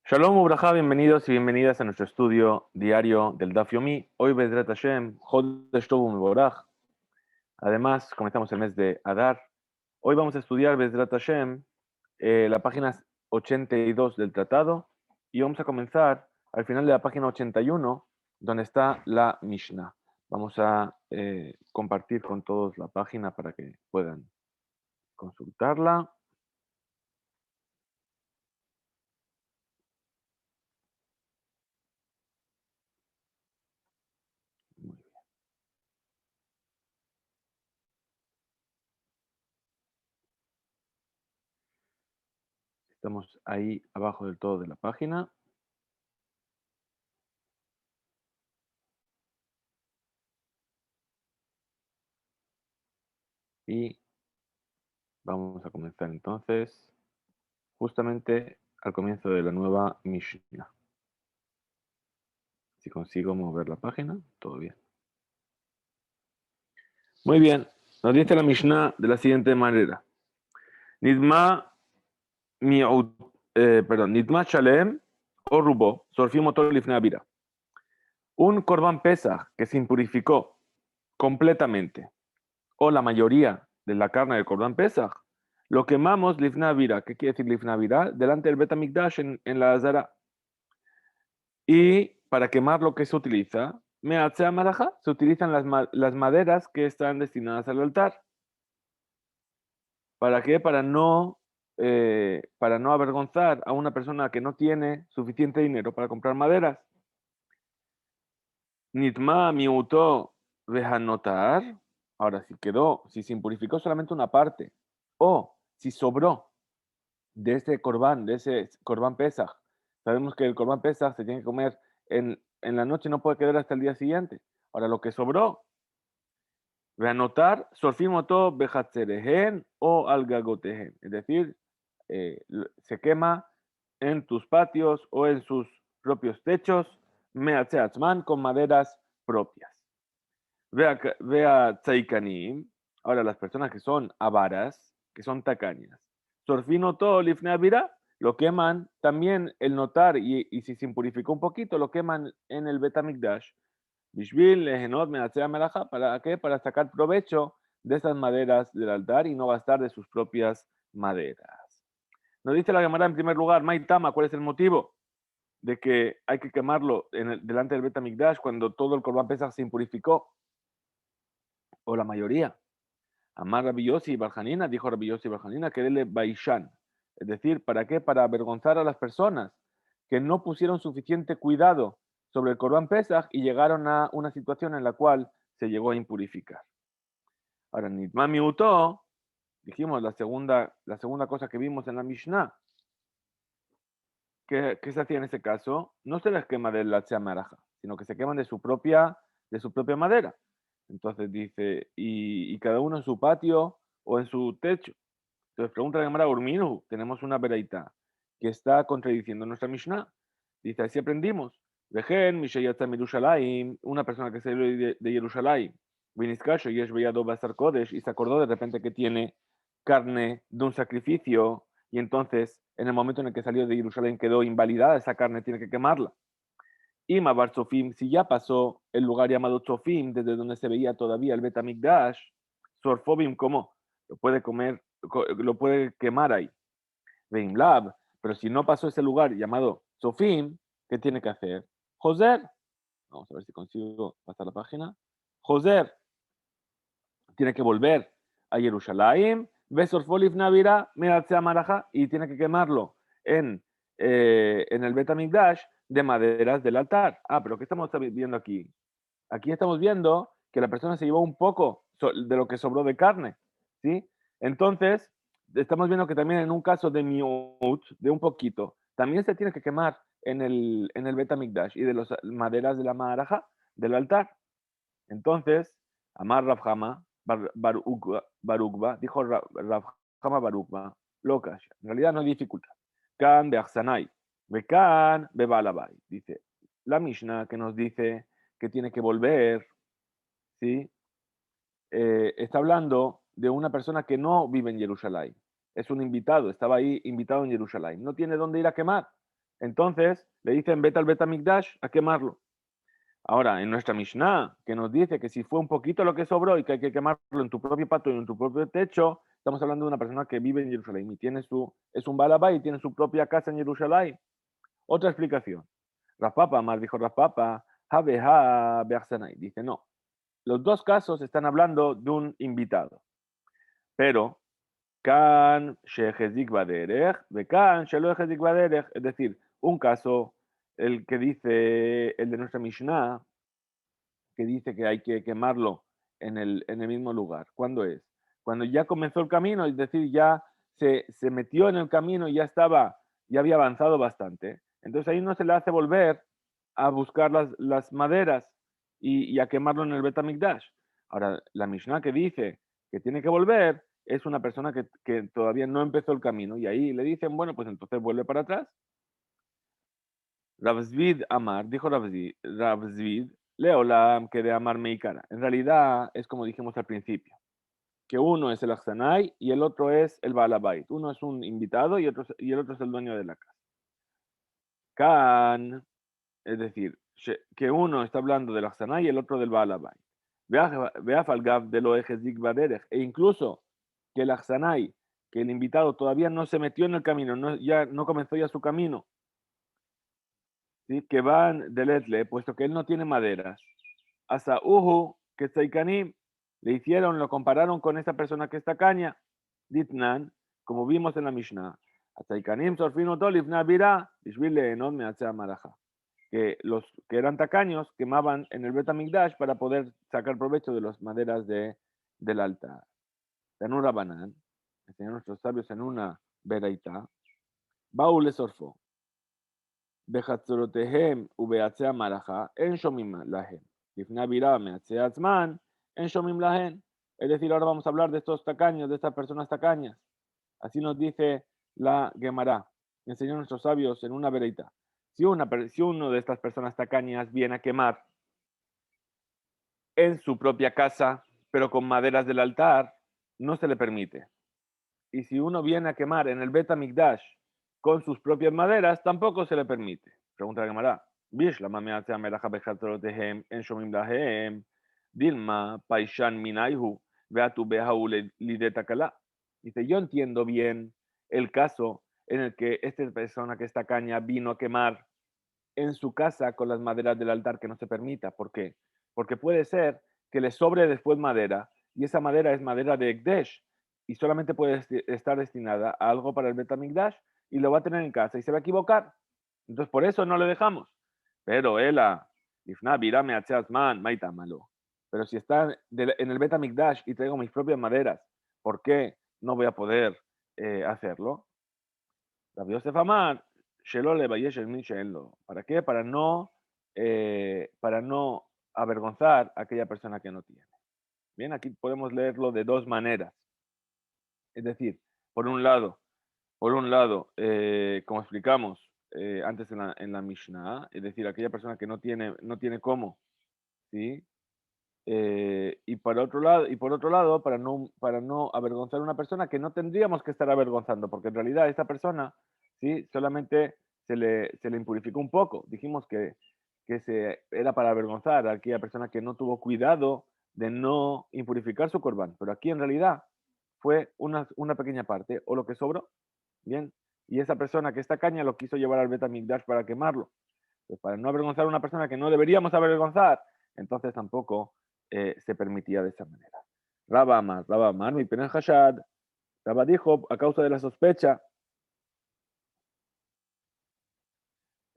Shalom Ubrajá, bienvenidos y bienvenidas a nuestro estudio diario del Daf Yomi. Hoy Bezrat Hashem, Chodesh Tov U'Mevorach. Además, comenzamos el mes de Adar. Hoy vamos a estudiar Bezrat Hashem, la página 82 del tratado, y vamos a comenzar al final de la página 81, donde está la Mishnah. Vamos a compartir con todos la página para que puedan consultarla. Estamos ahí abajo del todo de la página. Y vamos a comenzar entonces justamente al comienzo de la nueva Mishnah. Si consigo mover la página, todo bien. Muy bien, nos dice la Mishnah de la siguiente manera. Nidma Nidma Shalem o Rubo, Sorfim Motor Lifnei Avira. Un Korban Pesach que se impurificó completamente, o la mayoría de la carne del Korban Pesach, lo quemamos Lifnei Avira. ¿Qué quiere decir Lifnei Avira? Delante del Bet HaMikdash en la Azara. Y para quemar lo que se utiliza, Meatzea Maraja, se utilizan las maderas que están destinadas al altar. ¿Para qué? Para no avergonzar a una persona que no tiene suficiente dinero para comprar maderas. Nitma miuto vejanotar. Ahora, si se impurificó solamente una parte, o si sobró de ese corbán Pesaj. Sabemos que el corbán Pesaj se tiene que comer en la noche, no puede quedar hasta el día siguiente. Ahora, lo que sobró, reanotar, sorfimoto bejatzerejen o algagotehen. Es decir, se quema en tus patios o en sus propios techos, meatzeatzman, con maderas propias. Vea tzaikanim. Ahora, las personas que son avaras, que son tacañas, sorfino todo lifnei avira, lo queman también el notar y si se impurificó un poquito, lo queman en el Bet HaMikdash. Bishvil lehenot meatzea melaja, ¿para qué? Para sacar provecho de esas maderas del altar y no gastar de sus propias maderas. Nos dice la Gemara en primer lugar, Maitama, ¿cuál es el motivo de que hay que quemarlo delante del Bet HaMikdash cuando todo el Korban Pesach se impurificó? O la mayoría. Amar Rabbi Yossi y Barjanina, dijo Rabbi Yossi y Barjanina, que dele Baishan. Es decir, ¿para qué? Para avergonzar a las personas que no pusieron suficiente cuidado sobre el Corban Pesach y llegaron a una situación en la cual se llegó a impurificar. Ahora, Nitmami Uto, dijimos la segunda cosa que vimos en la Mishnah, ¿qué se hacía en ese caso? No se les quema de la Maraja, sino que se queman de su propia madera. Entonces dice, y cada uno en su patio o en su techo. Entonces pregunta la Gemara Urminu, tenemos una veraita que está contradiciendo nuestra Mishnah. Dice, así aprendimos. Vejen, Mishayatza Mirushalayim, una persona que salió de Jerusalén, Viniskasho, Yesh Beyado Basar Kodesh, y se acordó de repente que tiene carne de un sacrificio, y entonces, en el momento en el que salió de Jerusalén, quedó invalidada esa carne, tiene que quemarla. Y Mabar Sofim, si ya pasó el lugar llamado Sofim, desde donde se veía todavía el Bet HaMikdash, Sorfobim, ¿cómo? Lo puede comer, lo puede quemar ahí. Veimlab, pero si no pasó ese lugar llamado Sofim, ¿qué tiene que hacer? Joser, vamos a ver si consigo pasar la página. Joser tiene que volver a Jerusalén, Besorfolif Navira, Meratzea Maraja, y tiene que quemarlo en el Bet HaMikdash de maderas del altar. Ah, pero ¿qué estamos viendo aquí? Aquí estamos viendo que la persona se llevó un poco de lo que sobró de carne, ¿sí? Entonces, estamos viendo que también en un caso de miut, de un poquito, también se tiene que quemar en el Bet HaMikdash y de las maderas de la maraja, del altar. Entonces, Amar Rabjama, Barukba, dijo Rabjama Barukba, locas, en realidad no hay dificultad. Kan de Aksanai, Bekan Bebalabai, dice la Mishnah que nos dice que tiene que volver, ¿sí? Está hablando de una persona que no vive en Jerusalén. Es un invitado, estaba ahí invitado en Jerusalén. No tiene dónde ir a quemar. Entonces le dicen, vete al Betamikdash a quemarlo. Ahora, en nuestra Mishnah, que nos dice que si fue un poquito lo que sobró y que hay que quemarlo en tu propio patio y en tu propio techo, estamos hablando de una persona que vive en Jerusalén y es un balabá y tiene su propia casa en Jerusalén. Otra explicación. Raspapa, más dijo Raspapa, Javeja Beachsanay. Dice, no, los dos casos están hablando de un invitado. Pero, Kan Shehezik Baderech, Bekan Shelohezik Baderech, es decir, un caso, el que dice, el de nuestra Mishnah, que dice que hay que quemarlo en el mismo lugar. ¿Cuándo es? Cuando ya comenzó el camino, es decir, ya se metió en el camino y ya había avanzado bastante. Entonces ahí no se le hace volver a buscar las maderas y a quemarlo en el Betamikdash. Ahora, la Mishnah que dice que tiene que volver es una persona que todavía no empezó el camino y ahí le dicen, bueno, pues entonces vuelve para atrás. Ravzvid Amar, dijo Ravzvid, Leolam que de Amar Meikara. En realidad es como dijimos al principio, que uno es el Aksanai y el otro es el Baalabait. Uno es un invitado y el otro es el dueño de la casa. Kan, es decir, que uno está hablando del Aksanai y el otro del Baalabait. Veafalgav de lo Ejezik Baderech. E incluso que el Aksanai, que el invitado todavía no se metió en el camino, ya no comenzó ya su camino, ¿sí? Que van del Etle, puesto que él no tiene maderas. Hasta Uhu, que Tzaikanim, le hicieron, lo compararon con esa persona que está caña, Ditnan, como vimos en la Mishnah. Tzaikanim sorfino tolifna bira, bishvile enon meatzea maraja. Que los que eran tacaños quemaban en el Betamigdash para poder sacar provecho de las maderas del altar. Tanur Rabanan, enseñaron nuestros sabios en una veraita, Baule sorfo. בחצרותיהם ובעצי המלאכה אין שומעים להם. לפני הבירה מעצי עצמן אין שומעים להן. Es decir, ahora vamos a hablar de estos tacaños, de estas personas tacañas. Así nos dice la Gemara. Enseñó a nuestros sabios en una vereita. Si uno de estas personas tacañas viene a quemar en su propia casa, pero con maderas del altar, no se le permite. Y si uno viene a quemar en el Bet Hamikdash con sus propias maderas, tampoco se le permite. Pregunta la Gemara. Bishlama me'atzea melacha bechatzorotehem en shomim lahem dilma paishan minaihu veatu behahu lideta kala. Dice, yo entiendo bien el caso en el que esta persona que está caña vino a quemar en su casa con las maderas del altar que no se permita. ¿Por qué? Porque puede ser que le sobre después madera y esa madera es madera de Ekdesh y solamente puede estar destinada a algo para el Betamigdash y lo va a tener en casa y se va a equivocar. Entonces por eso no le dejamos. Pero ela, ifna virame man, maita malo. Pero si está en el Betamigdash y traigo mis propias maderas, ¿por qué no voy a poder hacerlo? Rabbi Yosef Amar, Shelo le vayesh el min she'enlo. ¿Para qué? Para no avergonzar a aquella persona que no tiene. Bien, aquí podemos leerlo de dos maneras. Es decir, por un lado, como explicamos antes en la Mishnah, es decir, aquella persona que no tiene cómo, ¿sí? Y por otro lado, para no avergonzar a una persona que no tendríamos que estar avergonzando, porque en realidad esta persona, ¿sí? Solamente se le impurificó un poco. Dijimos que era para avergonzar a aquella persona que no tuvo cuidado de no impurificar su corbán. Pero aquí en realidad fue una pequeña parte, o lo que sobró, bien. Y esa persona que esta caña lo quiso llevar al Betamigdash para quemarlo. Pues para no avergonzar a una persona que no deberíamos avergonzar, entonces tampoco se permitía de esa manera. Rabba Amar, mi pena Hashad. Rabba dijo, a causa de la sospecha,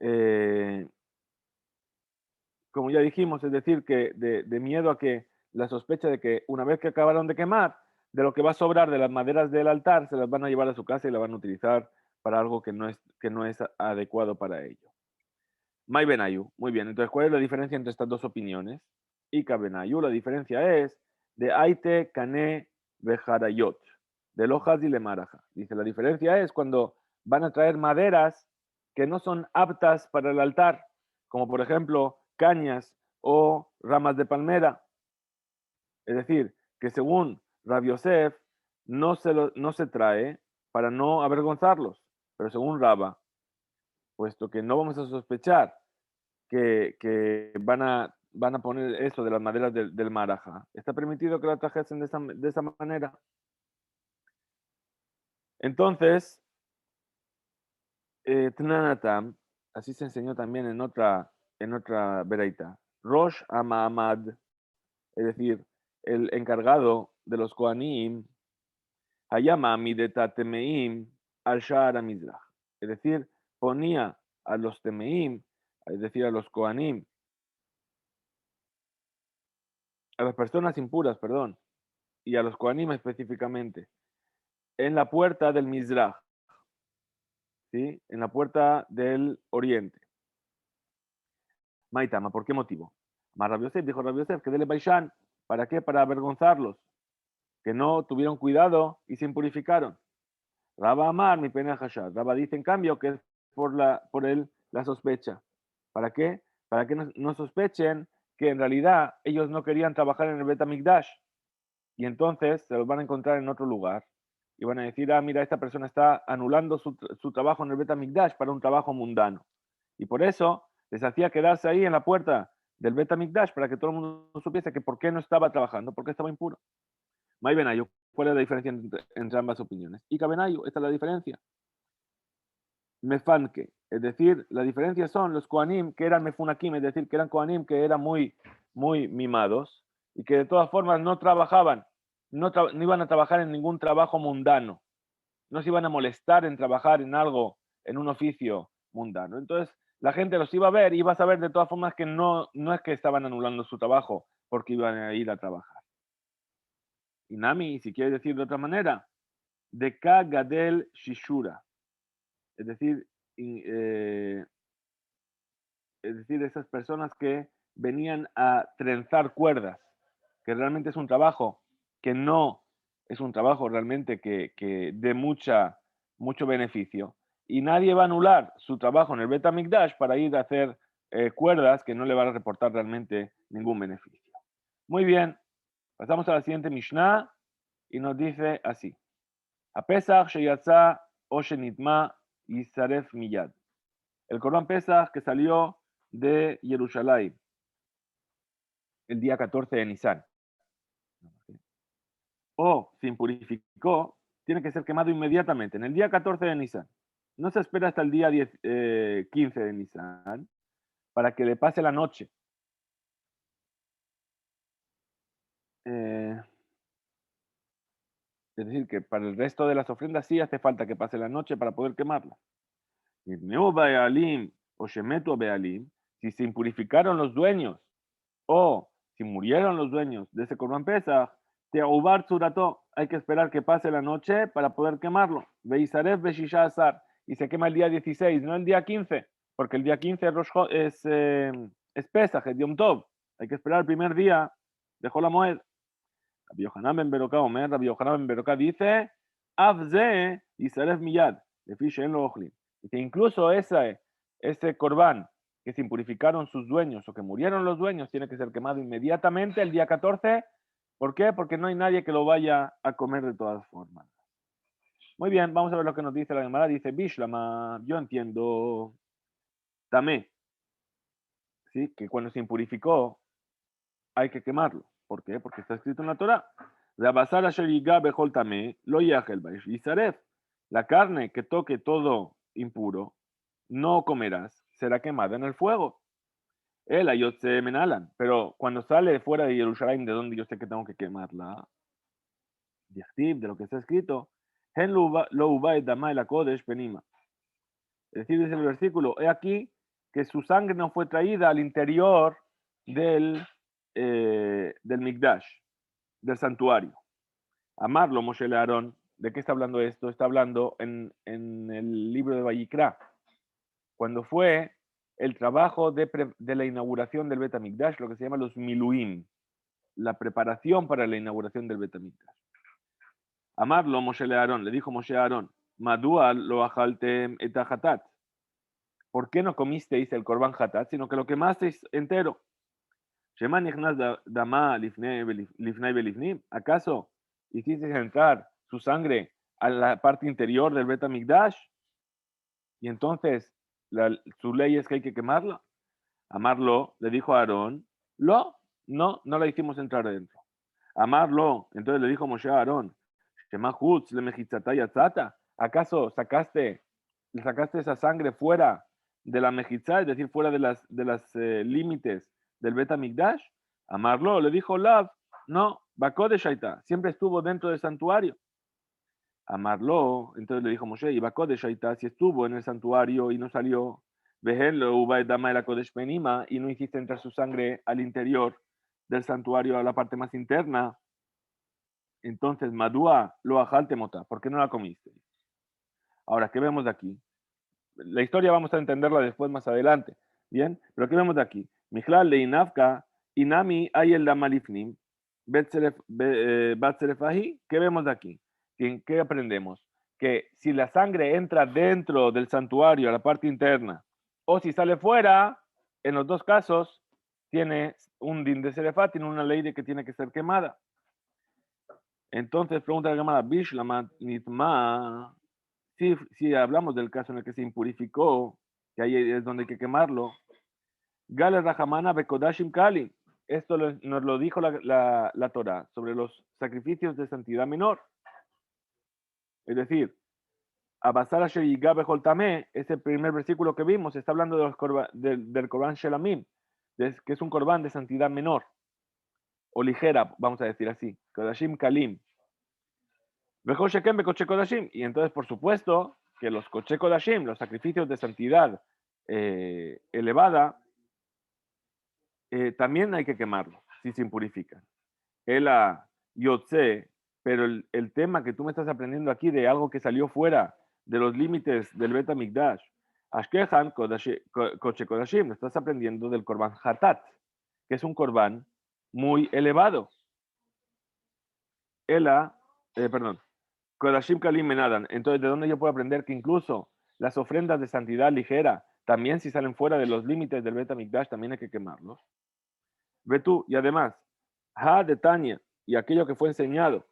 eh, como ya dijimos, es decir, que de miedo a que la sospecha de que una vez que acabaron de quemar, de lo que va a sobrar de las maderas del altar, se las van a llevar a su casa y la van a utilizar para algo que no es adecuado para ello. Mai Benayu, muy bien. Entonces, ¿cuál es la diferencia entre estas dos opiniones? Ika Benayu, la diferencia es de Aite, Kane, Bejarayot, de Lojas y Lemaraja. Dice, la diferencia es cuando van a traer maderas que no son aptas para el altar, como por ejemplo cañas o ramas de palmera. Es decir, que según Rabbi Yosef no se trae para no avergonzarlos, pero según Rabba puesto que no vamos a sospechar que van a poner eso de las maderas del maraja. ¿Está permitido que la trajesen de esa manera? Entonces, Tnanatam, así se enseñó también en otra Beraita. Rosh Amamad, es decir, el encargado de los Kohanim, Hayama Mideta Temeim al Sha'ar Mizrach. Es decir, ponía a los Temeim, es decir, a los Kohanim, a las personas impuras, perdón, y a los Kohanim específicamente, en la puerta del Mizrach, ¿sí? En la puerta del oriente. Maitama, ¿por qué motivo? Más Rabbi Yosef, dijo Rabbi Yosef, que dele Baishan, ¿para qué? Para avergonzarlos, que no tuvieron cuidado y se impurificaron. Rabba Amar, mi pena Hashad. Rabba dice, en cambio, que es por él la sospecha. ¿Para qué? Para que no sospechen que en realidad ellos no querían trabajar en el Bet HaMikdash y entonces se los van a encontrar en otro lugar y van a decir, ah, mira, esta persona está anulando su trabajo en el Bet HaMikdash para un trabajo mundano. Y por eso les hacía quedarse ahí en la puerta del Bet HaMikdash para que todo el mundo supiese que por qué no estaba trabajando, porque estaba impuro. May Benayo, ¿cuál es la diferencia entre ambas opiniones? Y Benayo, esta es la diferencia. Mefanke, es decir, la diferencia son los Kohanim que eran Mefunakim, es decir, que eran Kohanim que eran muy mimados y que de todas formas no trabajaban, no iban a trabajar en ningún trabajo mundano, no se iban a molestar en trabajar en algo, en un oficio mundano. Entonces, la gente los iba a ver y iba a saber de todas formas que no es que estaban anulando su trabajo porque iban a ir a trabajar. Y Nami, si quiere decir de otra manera, de Kagadel Shishura, es decir, eh, es decir, esas personas que venían a trenzar cuerdas, que realmente es un trabajo que no es un trabajo realmente que dé mucho beneficio. Y nadie va a anular su trabajo en el Bet HaMikdash para ir a hacer cuerdas que no le van a reportar realmente ningún beneficio. Muy bien, pasamos a la siguiente Mishnah y nos dice así. A Pesach sheyatza o shenitma yisaref miyad. El Corban Pesach que salió de Jerusalén el día 14 de Nisan o se impurificó, tiene que ser quemado inmediatamente, en el día 14 de Nisan. No se espera hasta el día 15 de Nisan para que le pase la noche. Eh, es decir, que para el resto de las ofrendas sí hace falta que pase la noche para poder quemarla. O Shemetu Bealim, si se impurificaron los dueños o si murieron los dueños de ese Corban Pesach, Teobar Tzurató, hay que esperar que pase la noche para poder quemarlo. Beisaref Beshisha Azar, y se quema el día 16, no el día 15, porque el día 15 es Pesach, es Yom Tov. Hay que esperar el primer día de Jol HaMoed. Rabbi Yohanan ben Beroká Omer, Rabbi Yohanan ben Beroká dice, Avze Yisaref Miyad, de Fishen lo Ochlim. Dice, incluso ese Corban que se impurificaron sus dueños o que murieron los dueños, tiene que ser quemado inmediatamente el día 14. ¿Por qué? Porque no hay nadie que lo vaya a comer de todas formas. Muy bien, vamos a ver lo que nos dice la Gemara. Dice, Bishlama, yo entiendo, tamé, ¿sí? Que cuando se impurificó hay que quemarlo. ¿Por qué? Porque está escrito en la Torah. La carne que toque todo impuro, no comerás, será quemada en el fuego. El ayotze menalan, pero cuando sale fuera de Jerusalén, de donde yo sé que tengo que quemarla, de lo que está escrito, es decir, dice el versículo, he aquí que su sangre no fue traída al interior del Mikdash, del santuario. Amarlo, Moshe le Aarón. ¿De qué está hablando esto? Está hablando en el libro de Vayikra, cuando fue el trabajo de la inauguración del Bet HaMikdash, lo que se llama los Miluim, la preparación para la inauguración del Bet HaMikdash. Amarlo, Moshe le Aarón, le dijo Moshe a Aarón, Madua lo ajaltem et hatat. ¿Por qué no comisteis el korban hatat, sino que lo quemasteis entero? Shema nichnas dama lifnei belifnim. ¿Acaso hicisteis entrar su sangre a la parte interior del Bet HaMikdash? Y entonces su ley es que hay que quemarla. Amarlo, le dijo a Aarón, no la hicimos entrar adentro. Amarlo, entonces le dijo Moshe a Aarón, Shema Hutz le mejitzatá yatzata, ¿acaso le sacaste esa sangre fuera de la mejitzá, es decir, fuera de las límites del Bet HaMikdash? Amarlo, le dijo Lav, no, Bakodesh Shaita, siempre estuvo dentro del santuario. Amarlo, entonces le dijo Moshe, y Bakodesh Shaita, si estuvo en el santuario y no salió, Vehenlo uba dama la Kodesh Penima, y no hiciste entrar su sangre al interior del santuario, a la parte más interna, entonces, Madúa lo ajalte mota, ¿por qué no la comiste? Ahora, ¿qué vemos de aquí? La historia vamos a entenderla después, más adelante. Bien, pero ¿qué vemos de aquí? Mijlal le inafka, inami hay el damalifnim, batzerefahi, ¿qué vemos de aquí? ¿Qué aprendemos? Que si la sangre entra dentro del santuario, a la parte interna, o si sale fuera, en los dos casos, tiene un din de serefá, tiene una ley de que tiene que ser quemada. Entonces, pregunta la llamada Bishlama Nitma, si hablamos del caso en el que se impurificó, que ahí es donde hay que quemarlo, Gale Rahamana Bekodashim Kali. Esto nos lo dijo la Torah sobre los sacrificios de santidad menor. Es decir, Abasar Asher Yiga Bechol Tameh, ese primer versículo que vimos, está hablando del Korban Shelamim, que es un Korban de santidad menor, o ligera, vamos a decir así, Kodashim Kalim. Y entonces, por supuesto, que los Koche Kodashim, los sacrificios de santidad elevada, también hay que quemarlos si se impurifican. Ela Yotze, pero el tema que tú me estás aprendiendo aquí de algo que salió fuera de los límites del Bet HaMikdash, Ashkehan Koche Kodashim, lo estás aprendiendo del Korban Hatat, que es un Korban muy elevado. Perdón. Kodashim Kalim Menadan. Entonces, ¿de dónde yo puedo aprender que incluso las ofrendas de santidad ligera, también si salen fuera de los límites del Bet HaMikdash, también hay que quemarlos? Ve tú, y además, Ha de Tania, y aquello que fue enseñado,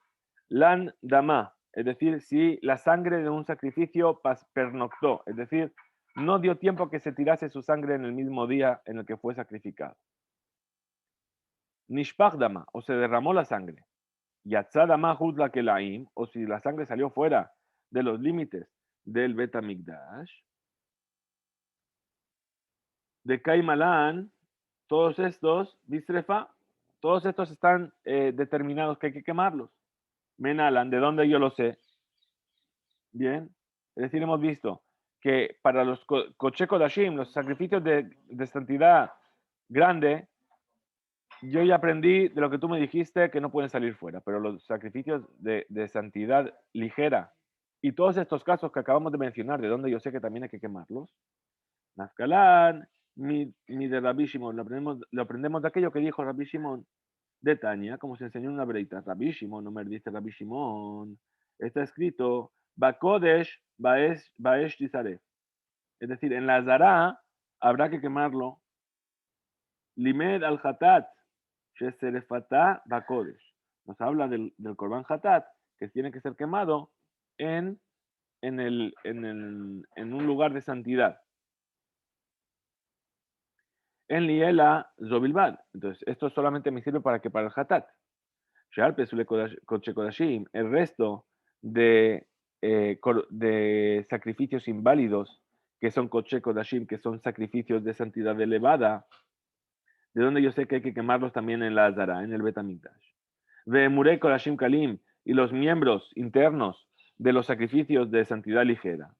Lan Dama, es decir, si la sangre de un sacrificio pernoctó, es decir, no dio tiempo que se tirase su sangre en el mismo día en el que fue sacrificado. Nishpach Dama, o se derramó la sangre. Yatzada Mahut la Kelaim, o si la sangre salió fuera de los límites del Bet HaMikdash, de Kaimalan, todos estos, Bistrefa, todos estos están determinados que hay que quemarlos. Menalan, ¿de dónde yo lo sé? Bien, es decir, hemos visto que para los Koche Kodashim, los sacrificios de santidad grande, yo ya aprendí de lo que tú me dijiste que no pueden salir fuera, pero los sacrificios de santidad ligera y todos estos casos que acabamos de mencionar, de donde yo sé que también hay que quemarlos, Nazcalán, mi de Rabbi Shimon, lo aprendemos de aquello que dijo Rabbi Shimon de Tania, como se enseñó en una breita. Rabbi Shimon, no me dice Rabbi Shimon, está escrito, Bakodesh Baesh Tizaref. Es decir, en la Zara habrá que quemarlo. Limed al Hatat, Sheserefata Bakodesh. Nos habla del Korban Hatat, que tiene que ser quemado en un lugar de santidad. En Liela Zobilbad. Entonces, esto solamente me sirve para el Hatat. El resto de sacrificios inválidos, que son Koche Kodashim, que son sacrificios de santidad elevada, de donde yo sé que hay que quemarlos también en la Azara, en el Bet HaMikdash. Ve'emurei Kodashim Kalim, y los miembros internos de los sacrificios de santidad ligera.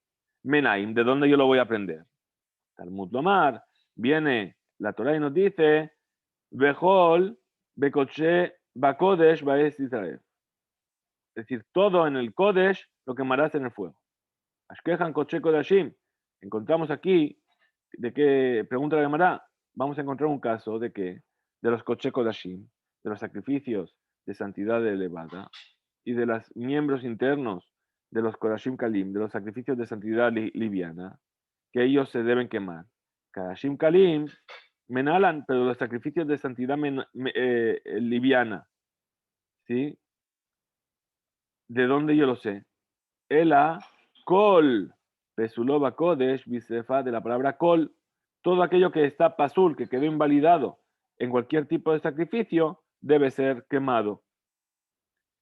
Menaim, ¿de dónde yo lo voy a aprender? Talmud Lomar, viene la Torah y nos dice, Behol, Bekoche, Bakodesh, Baes Israel. Es decir, todo en el Kodesh lo quemarás en el fuego. Ashkehan Koche Kodashim. Encontramos aquí, de qué pregunta la Gemara, vamos a encontrar un caso de que, de los Koche Kodashim, de los sacrificios de santidad elevada y de los miembros internos de los Kodashim Kalim, de los sacrificios de santidad liviana, que ellos se deben quemar. Kodashim Kalim, menalan, pero los sacrificios de santidad liviana, ¿sí? ¿De dónde yo lo sé? Ela, Kol, Pesulova Kodesh, Bisefa, de la palabra Kol, todo aquello que está pasul, que quedó invalidado en cualquier tipo de sacrificio, debe ser quemado.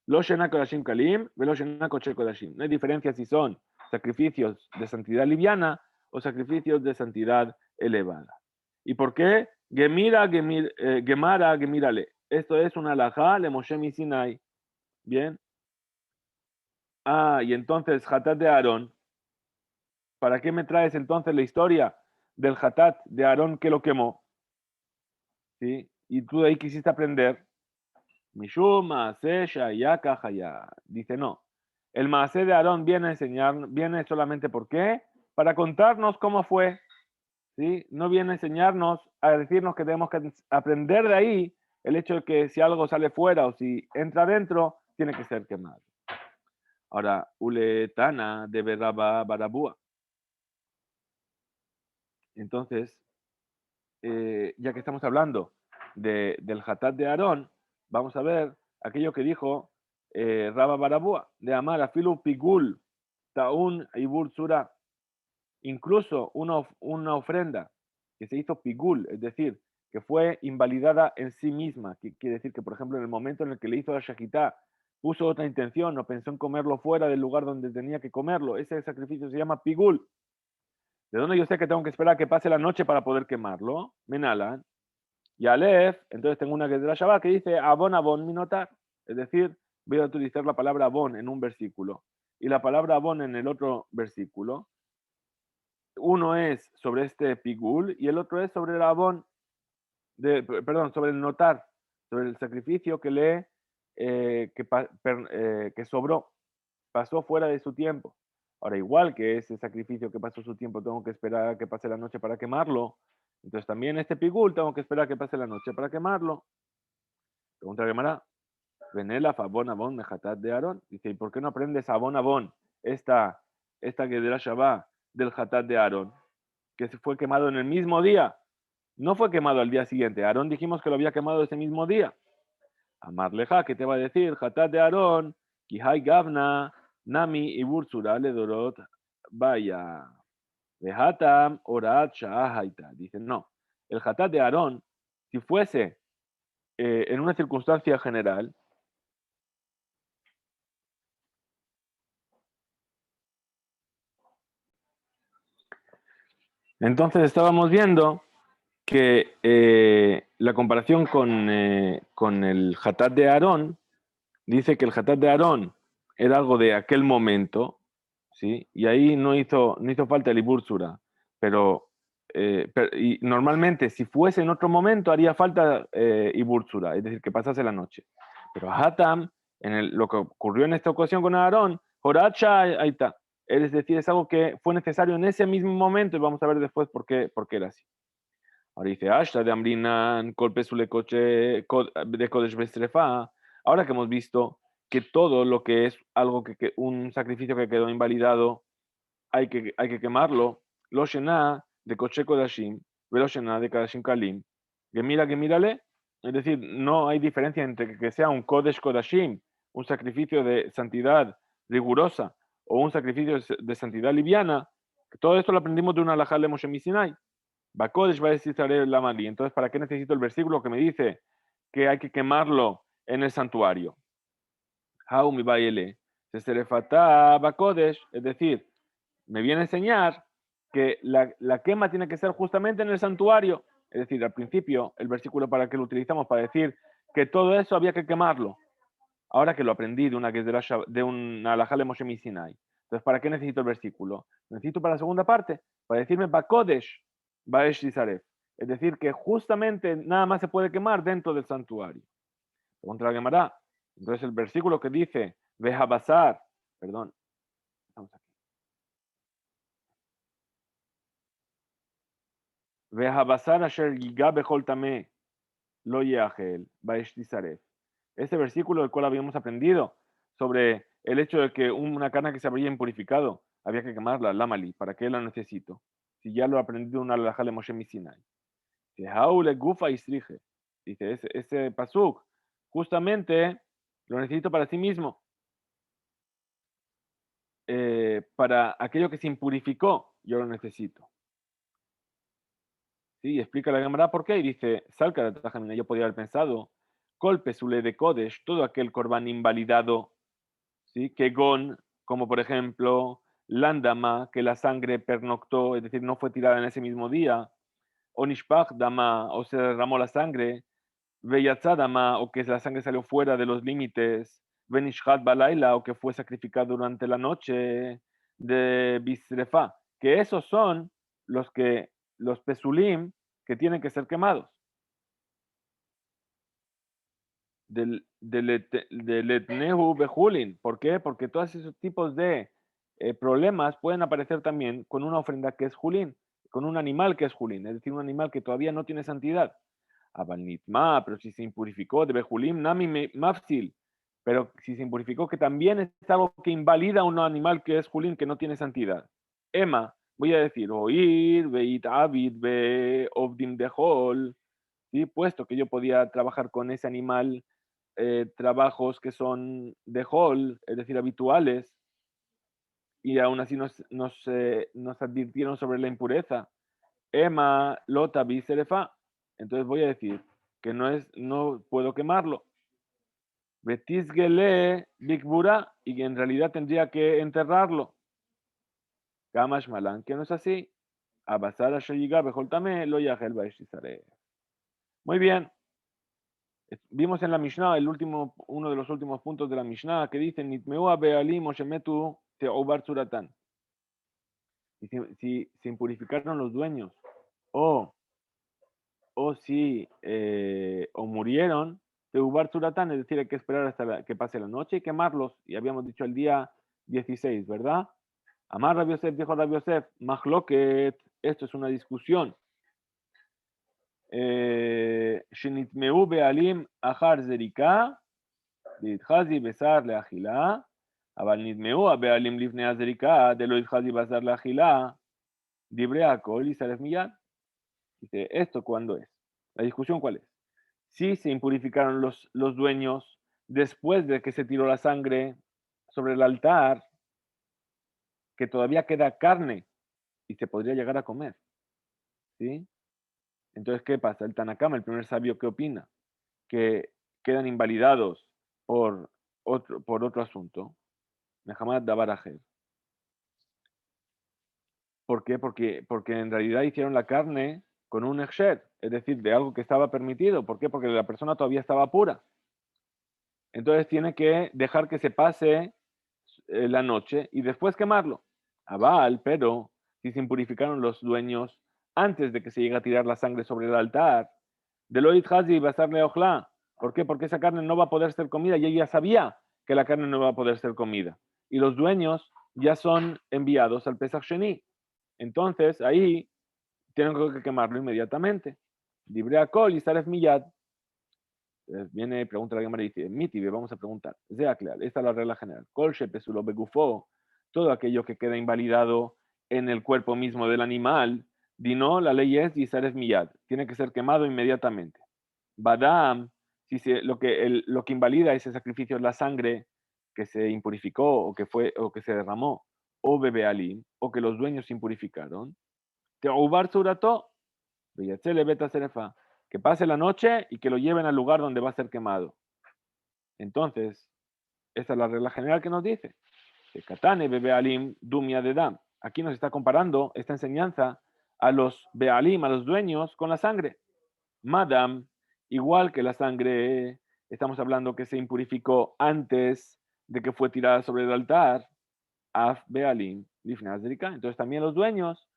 Lo Shena Kodashim Kalim, Velo Shena Koche Kodashim. No hay diferencia si son sacrificios de santidad liviana o sacrificios de santidad elevada. ¿Y por qué? Gemara Gemirale. Esto es una alajá le Moshe mi Sinai. Bien. Y entonces, Hatat de Aarón. ¿Para qué me traes entonces la historia del Hatat de Aarón que lo quemó? ¿Sí? Y tú de ahí quisiste aprender. Mishum, Maaseh, Shayaka, Haya. Dice no. El Maaseh de Aarón viene a enseñar, viene solamente ¿por qué? Para contarnos cómo fue. ¿Sí? No viene a enseñarnos, a decirnos que tenemos que aprender de ahí el hecho de que si algo sale fuera o si entra dentro, tiene que ser quemado. Ahora, Uletana de Berraba Barabúa. Entonces, ya que estamos hablando del Hatat de Aarón, vamos a ver aquello que dijo Rabba Barabúa, de Amar Afilu Pigul, Taun Ibur Sura, incluso una ofrenda que se hizo Pigul, es decir, que fue invalidada en sí misma, que quiere decir que, por ejemplo, en el momento en el que le hizo la Shahitá, puso otra intención o pensó en comerlo fuera del lugar donde tenía que comerlo, ese sacrificio se llama Pigul. ¿De dónde yo sé que tengo que esperar a que pase la noche para poder quemarlo? Menalan. Y Aleph, entonces tengo una que es de la Shabbat que dice Abon Abon Minotar. Es decir, voy a utilizar la palabra Abon en un versículo y la palabra Abon en el otro versículo. Uno es sobre este Pigul y el otro es sobre el Abon, perdón, sobre el Notar, sobre el sacrificio que que sobró, pasó fuera de su tiempo. Ahora, igual que ese sacrificio que pasó su tiempo, tengo que esperar a que pase la noche para quemarlo. Entonces también este Pigul tengo que esperar a que pase la noche para quemarlo. Pregunta Gemara, Venela Fabon Abon Mejatat de Aarón. Dice, ¿y por qué no aprendes Abon Abon, esta que de la Shabbat del Hatat de Aarón, que se fue quemado en el mismo día? No fue quemado al día siguiente. Aarón dijimos que lo había quemado ese mismo día. Amarleja, ¿qué te va a decir? Hatat de Aarón, Kihai Gavna, Nami y Bursura le Dorot, vaya. Vehatam Orat Shahaita. Dice, no. El Hatat de Aarón, si fuese en una circunstancia general, entonces estábamos viendo que la comparación con el Hatat de Aarón dice que el Hatat de Aarón era algo de aquel momento, ¿sí? Y ahí no hizo falta el Ibursura, y normalmente si fuese en otro momento haría falta Ibursura, es decir, que pasase la noche. Pero Hatam, lo que ocurrió en esta ocasión con Aarón, Horacha, ahí está. Es decir, es algo que fue necesario en ese mismo momento y vamos a ver después por qué era así. Ahora dice, Ashta de Amrinan, Kolpesule de Kodesh Bestrefa. Ahora que hemos visto que todo lo que es algo un sacrificio que quedó invalidado, hay que quemarlo. Lo Shena de Koche Kodashim, Velo Shena de Kodashim Kalim. Que mírale. Es decir, no hay diferencia entre que sea un Kodesh Kodashim, un sacrificio de santidad rigurosa, o un sacrificio de santidad liviana. Todo esto lo aprendimos de una alajá de Moshe Sinai. Bakodesh va a decir la Mali. Entonces, ¿para qué necesito el versículo que me dice que hay que quemarlo en el santuario? Haumi Baile. Seserefata Bakodesh. Es decir, me viene a enseñar que la quema tiene que ser justamente en el santuario. Es decir, al principio, el versículo para que lo utilizamos para decir que todo eso había que quemarlo. Ahora que lo aprendí de una que es de una alajá de Moshe Sinai. Entonces, ¿para qué necesito el versículo? Necesito para la segunda parte, para decirme Bakodesh. Baesh Yisaref. Es decir, que justamente nada más se puede quemar dentro del santuario. Pregunta la Gemara. Entonces el versículo que dice, Vehabasar, perdón, vamos aquí. Vehabasar asher giga bechol tameh lo yachel Baesh Yisaref. Ese versículo del cual habíamos aprendido sobre el hecho de que una carne que se habría impurificado había que quemarla, lamali, ¿para qué la necesito? Si ya lo he aprendido en una alajá de Moshe Sinai. Dice, ese pasuk, justamente lo necesito para sí mismo. para aquello que se impurificó, yo lo necesito. Sí, explica la Gemara por qué y dice, Salca de Tajamina, yo podría haber pensado, golpe sule de Kodesh, todo aquel corbán invalidado, ¿sí? Que gon, como por ejemplo, Landama, que la sangre pernoctó, es decir, no fue tirada en ese mismo día, o Nishpach Dama, o se derramó la sangre, Veyatzadama, o que la sangre salió fuera de los límites, Benishhat Balaila, o que fue sacrificado durante la noche de Bisrefa, que esos son los pesulim que tienen que ser quemados. Del etnehu bejulin. ¿Por qué? Porque todos esos tipos de problemas pueden aparecer también con una ofrenda que es julín, con un animal que es julín, es decir, un animal que todavía no tiene santidad. Abalnitma, pero si se impurificó de bejulim, nami mafsil. Pero si se impurificó, que también es algo que invalida a un animal que es julín, que no tiene santidad. Emma, voy a decir, oír, veit avid, ve ovdim de hol, ¿sí? Puesto que yo podía trabajar con ese animal trabajos que son de hall, es decir, habituales, y aún así nos advirtieron sobre la impureza. Emma, lota, biserefa. Entonces voy a decir que no puedo quemarlo. Betisgele, bigbura, y que en realidad tendría que enterrarlo. Kamash malan, que no es así. Abasara shayiga, bejoltame, lo yahel baishizare. Muy bien. Vimos en la Mishnah, uno de los últimos puntos de la Mishnah, que dice, Nitmeua bealim oshemetu teobar suratan. Y si se impurificaron los dueños, o, o si o murieron, teobar suratan, es decir, hay que esperar hasta que pase la noche y quemarlos. Y habíamos dicho el día 16, ¿verdad? Amar Rabbi Yosef, dijo Rabbi Yosef, Mahloket, esto es una discusión. Shenitmeu bealim achar zerika, להתחזי בשר לאכילה, אבל נדמהו הבעלים לפני הזריקה, דלא יתחזי בשר לאכילה, דברי הכל יישרף מיד. Dice, ¿esto cuándo es? La discusión cuál es. Si se impurificaron los dueños después de que se tiró la sangre sobre el altar, que todavía queda carne y se podría llegar a comer. ¿Sí? Entonces, ¿qué pasa? El Tanakama, el primer sabio, ¿qué opina? Que quedan invalidados por otro asunto. Nehamad Dabarajer. ¿Por qué? Porque en realidad hicieron la carne con un exher, es decir, de algo que estaba permitido. ¿Por qué? Porque la persona todavía estaba pura. Entonces tiene que dejar que se pase la noche y después quemarlo. Abal, pero si se impurificaron los dueños antes de que se llegue a tirar la sangre sobre el altar, de Loit Hazi basarle ojla. ¿Por qué? Porque esa carne no va a poder ser comida y ella sabía que la carne no va a poder ser comida. Y los dueños ya son enviados al Pesach Sheni. Entonces ahí tienen que quemarlo inmediatamente. Libre a col y saref millad. Viene, pregunta la Gemara y dice, Mitibe, vamos a preguntar. Esta es la regla general. Kol shepesulo begufo, todo aquello que queda invalidado en el cuerpo mismo del animal, dino, la ley es yisaref miyad, tiene que ser quemado inmediatamente. Badam, lo que invalida ese sacrificio es la sangre que se impurificó o que se derramó, o bebealim, o que los dueños se impurificaron, te'ubar surato, veyatzele beta serefa, que pase la noche y que lo lleven al lugar donde va a ser quemado. Entonces, esa es la regla general que nos dice. Katane bebealim dumia de dam. Aquí nos está comparando esta enseñanza a los bealim, a los dueños, con la sangre. Madam, igual que la sangre, estamos hablando que se impurificó antes de que fue tirada sobre el altar. Af bealim lifnei zerika. Entonces también los dueños,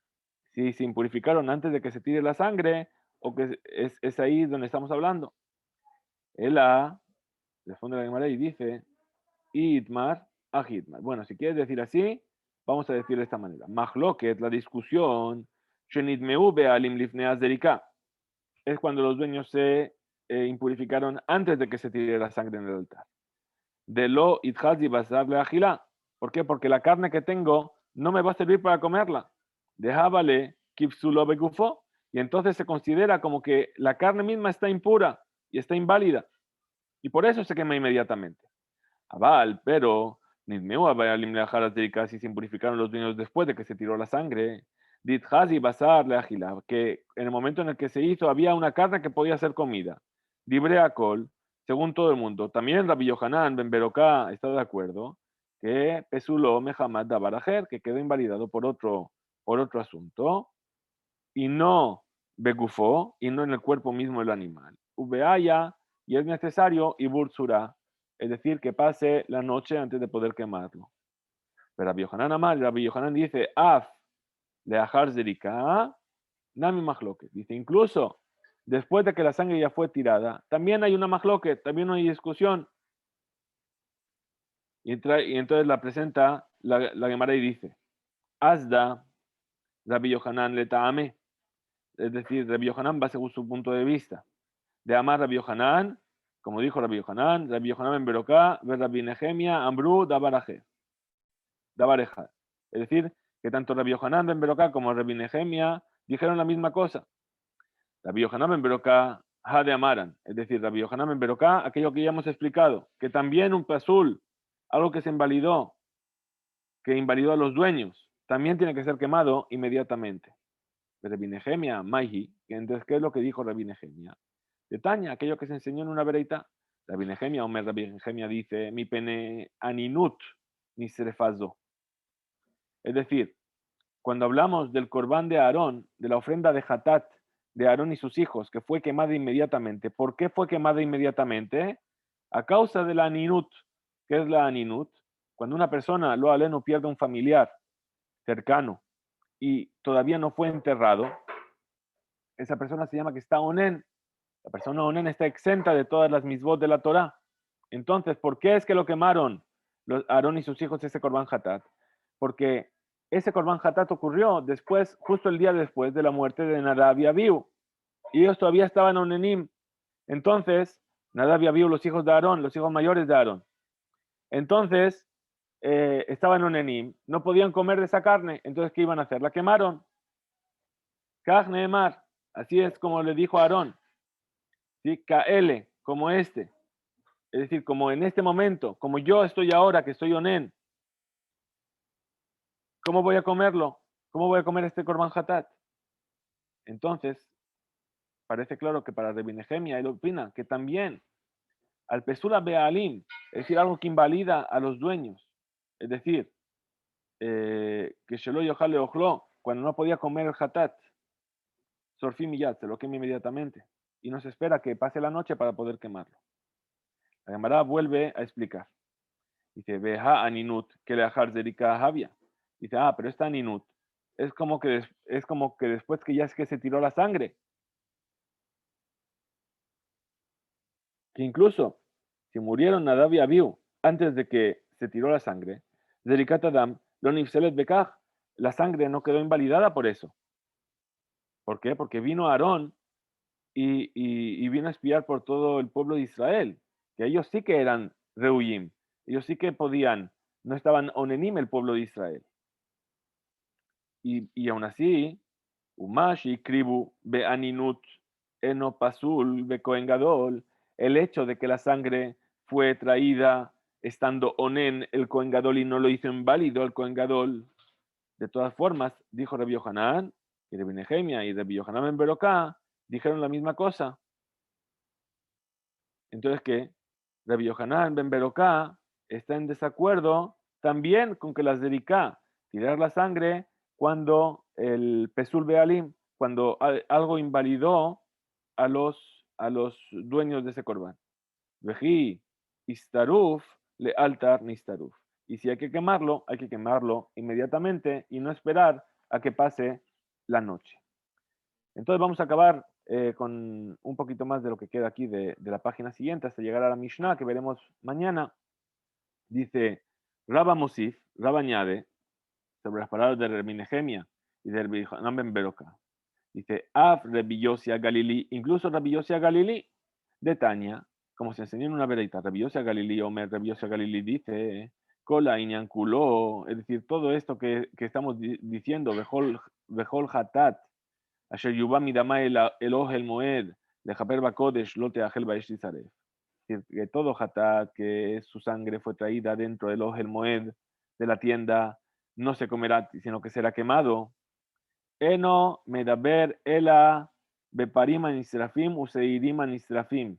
si se impurificaron antes de que se tire la sangre, o que es ahí donde estamos hablando. Ela responde la Gemara y dice, Itmar a Hitmar. Bueno, si quieres decir así, vamos a decir de esta manera. Mahloket, la discusión, Shenitmeu bealim lifnei zerika, es cuando los dueños se impurificaron antes de que se tire la sangre en el altar. De lo ithazi basar le agilá. ¿Por qué? Porque la carne que tengo no me va a servir para comerla. Dejábale kipsulo begufo. Y entonces se considera como que la carne misma está impura y está inválida. Y por eso se quema inmediatamente. Abal, pero Nidmeu abayalim leajar azerika, si se impurificaron los dueños después de que se tiró la sangre. Dit hazi basar leagila, que en el momento en el que se hizo había una carne que podía ser comida. Dibre akol, según todo el mundo. También Rabbi Yohanan ben Beroká está de acuerdo que pesuló mehamad dabarajer, que quedó invalidado por otro asunto, y no begufó, y no en el cuerpo mismo del animal. Ubeaya, y es necesario, y bursura, es decir, que pase la noche antes de poder quemarlo. Pero Rabbi Yohanan Amar, Rabbi Yohanan dice, af, leajar zerika, nami mahloket. Dice, incluso después de que la sangre ya fue tirada, también hay una mahloket, también hay discusión. Y entonces la presenta la Gemara y dice, Asda, Rabbi Yohanan le taame, es decir, Rabbi Yohanan va según su punto de vista. De amar Rabbi Yohanan, como dijo Rabbi Yohanan en Beroká, ver Rabbi Nehemia, Ambru, Dabaraje. Es decir, que tanto Rabbi Yohanan ben Beroká como Rabbi Nehemia dijeron la misma cosa. Rabbi Yohanan ben Beroká, ha de amaran, es decir, Rabbi Yohanan ben Beroká, aquello que ya hemos explicado, que también un pasul, algo que se invalidó, que invalidó a los dueños, también tiene que ser quemado inmediatamente. Rabbi Nehemia, Maihi, entonces, ¿qué es lo que dijo Rabbi Nehemia? De Tania, aquello que se enseñó en una vereita. Rabbi Nehemia, Rabbi Nehemia dice, mi pene aninut ni serefazo. Es decir, cuando hablamos del corbán de Aarón, de la ofrenda de Hatat de Aarón y sus hijos, que fue quemada inmediatamente. ¿Por qué fue quemada inmediatamente? A causa de la aninut. ¿Qué es la aninut? Cuando una persona, lo aleno, pierde un familiar cercano y todavía no fue enterrado, esa persona se llama que está onen. La persona onen está exenta de todas las misbot de la Torah. Entonces, ¿por qué es que lo quemaron Aarón y sus hijos ese corbán Hatat? Porque ese corbán Hatat ocurrió después, justo el día después de la muerte de Nadab y Abiú. Y ellos todavía estaban onenim. Entonces, Nadab y Abiú, los hijos de Aarón, los hijos mayores de Aarón. Entonces, estaban onenim, no podían comer de esa carne. Entonces, ¿qué iban a hacer? La quemaron. Kach Neemar. Así es como le dijo a Aarón. ¿Sí? Kaele, como este. Es decir, como en este momento, como yo estoy ahora, que estoy onen, ¿cómo voy a comerlo? ¿Cómo voy a comer este korban hatat? Entonces, parece claro que para Rebbi Nehemia, él opina que también al pesula bealim, es decir, algo que invalida a los dueños, es decir, que shelo yohale ojlo, cuando no podía comer el hatat, sorfim y se lo quema inmediatamente, y no se espera que pase la noche para poder quemarlo. La Gemara vuelve a explicar. Dice, veja aninut, que le ajar zerika javia. Dice, pero esta aninut es como que después que ya es que se tiró la sangre, que incluso si murieron Nadab y Abiú antes de que se tiró la sangre, zerikat adam, lo nifselet bekaj, la sangre no quedó invalidada por eso. ¿Por qué? Porque vino Aarón y vino a espiar por todo el pueblo de Israel, que ellos sí que eran reuyim, ellos sí que podían, no estaban onenim el pueblo de Israel. Y aún así, Umashi kribu beaninut eno pasul bekohen gadol, el hecho de que la sangre fue traída estando onen el Kohen Gadol y no lo hizo inválido el Kohen Gadol. De todas formas, dijo Rabbi Yohanan y Rabbi Nehemia y Rabbi Yohanan ben Beroká dijeron la misma cosa. Entonces, ¿qué? Rabbi Yohanan ben Beroká está en desacuerdo también con que las dedica tirar la sangre cuando el Pesul Bealim, cuando algo invalidó a los dueños de ese corbán. Veji istaruf le altar nistaruf. Y si hay que quemarlo inmediatamente y no esperar a que pase la noche. Entonces vamos a acabar con un poquito más de lo que queda aquí de la página siguiente hasta llegar a la Mishnah que veremos mañana. Dice Rabba Mosif, Rabba añade sobre las palabras de Rabbi Nehemia y de Rabbi Yohanan ben Beroká. Dice Af Rabbi Yosia Galili, incluso Rabbi Yosia Galili de Tania, como se enseñó en una vereita, Rabbi Yosia Galili, Omer Rabbi Yosia Galili dice Kola Inyankulo, es decir, todo esto que estamos diciendo, Bejol Hatat, Asher Yubá Midama el Moed, de Japer Bakodesh, Lote Agel Baesh Tizaref. Es decir, que todo hatat, que su sangre fue traída dentro del Ohel Moed de la tienda, no se comerá, sino que será quemado. Eno medaber ela beparim anisrafim useirim anisrafim.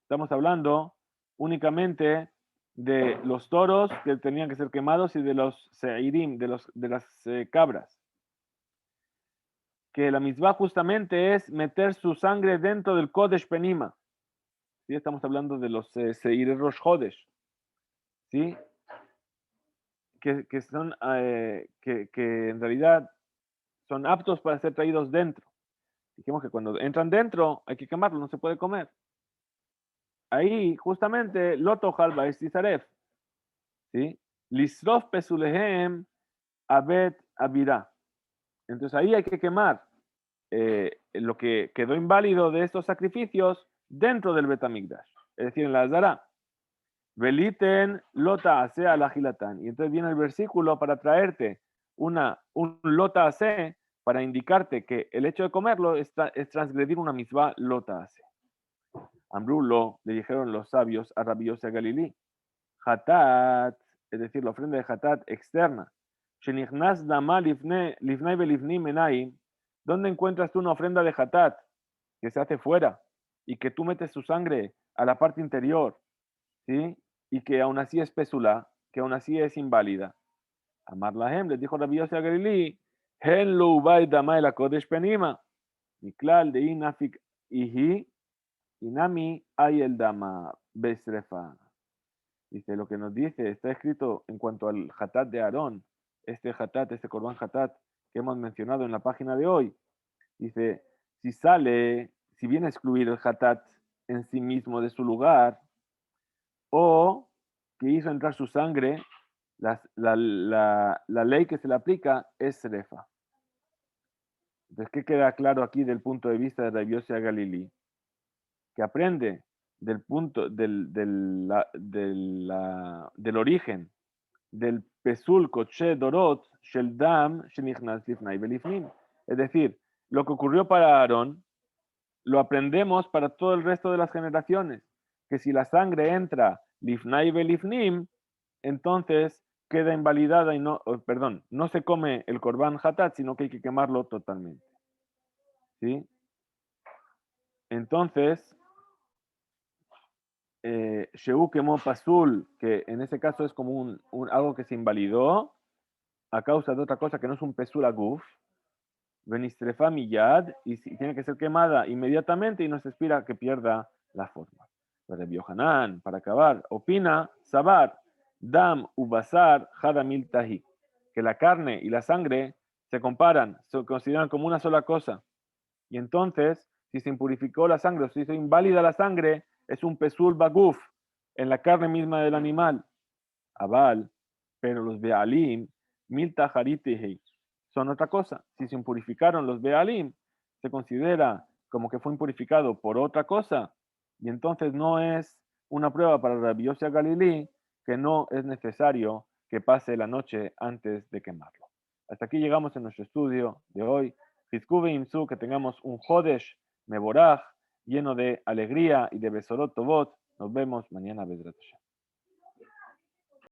Estamos hablando únicamente de los toros que tenían que ser quemados y de los seirim, de las cabras. Que la misbah justamente es meter su sangre dentro del Kodesh Penima. ¿Sí? Estamos hablando de los Seir Rosh Hodesh, ¿sí? Que son, que en realidad son aptos para ser traídos dentro. Dijimos que cuando entran dentro hay que quemarlo, no se puede comer. Ahí, justamente, Loto Halba es Tizaref, ¿sí? Lisrof Pesulehem Abet Abirá. Entonces ahí hay que quemar lo que quedó inválido de estos sacrificios dentro del Betamigdash, es decir, en la Azara. Veliten lota ase al agilatán. Y entonces viene el versículo para traerte un lota ase para indicarte que el hecho de comerlo es transgredir una misbah lota ase. Ambrulo, le dijeron los sabios a Rabbi Yossi Galilí, hatat, es decir, la ofrenda de hatat externa, shenichnas dama lifnei belifni menai, ¿dónde encuentras tú una ofrenda de hatat que se hace fuera y que tú metes su sangre a la parte interior, ¿sí? Y que aún así es pesula, que aún así es inválida? Amar lahem, les dijo Rabbi Yossi Galilí, hen lo ubay dama el kodesh penima, miklal de inafik ihi, inami hay el dama besrefa. Dice, lo que nos dice, está escrito en cuanto al hatat de Aarón, este hatat, este korban hatat que hemos mencionado en la página de hoy. Dice, si viene a excluir el hatat en sí mismo de su lugar, o que hizo entrar su sangre, la ley que se le aplica es serefa. Entonces, ¿qué queda claro aquí del punto de vista de Rabbi Yossi Galilí? Que aprende del punto del origen del pesul koche dorot shel dam shenichnas lifnai belifnim. Es decir, lo que ocurrió para Aarón lo aprendemos para todo el resto de las generaciones, que si la sangre entra lifnai belifnim, entonces queda invalidada y no se come el korban hatat, sino que hay que quemarlo totalmente. ¿Sí? Entonces, Sheu quemó pasul, que en ese caso es como algo que se invalidó a causa de otra cosa que no es un pesul aguf, venistrefa miyad, y tiene que ser quemada inmediatamente y no se espera que pierda la forma. Rabbi Yohanan, para acabar, opina, sabar, dam ubasar hadamil tahi, que la carne y la sangre se comparan, se consideran como una sola cosa. Y entonces, si se impurificó la sangre o si se hizo inválida la sangre, es un pesul baguf, en la carne misma del animal. Abal, pero los bealim, mil tajaritehi, son otra cosa. Si se impurificaron los bealim, se considera como que fue impurificado por otra cosa, y entonces no es una prueba para Rabbi Yossi Galilí que no es necesario que pase la noche antes de quemarlo. Hasta aquí llegamos en nuestro estudio de hoy. Hizkube Imsu, que tengamos un Jodesh Meborach lleno de alegría y de Besorot Tovot. Nos vemos mañana, Bezrat Hashem.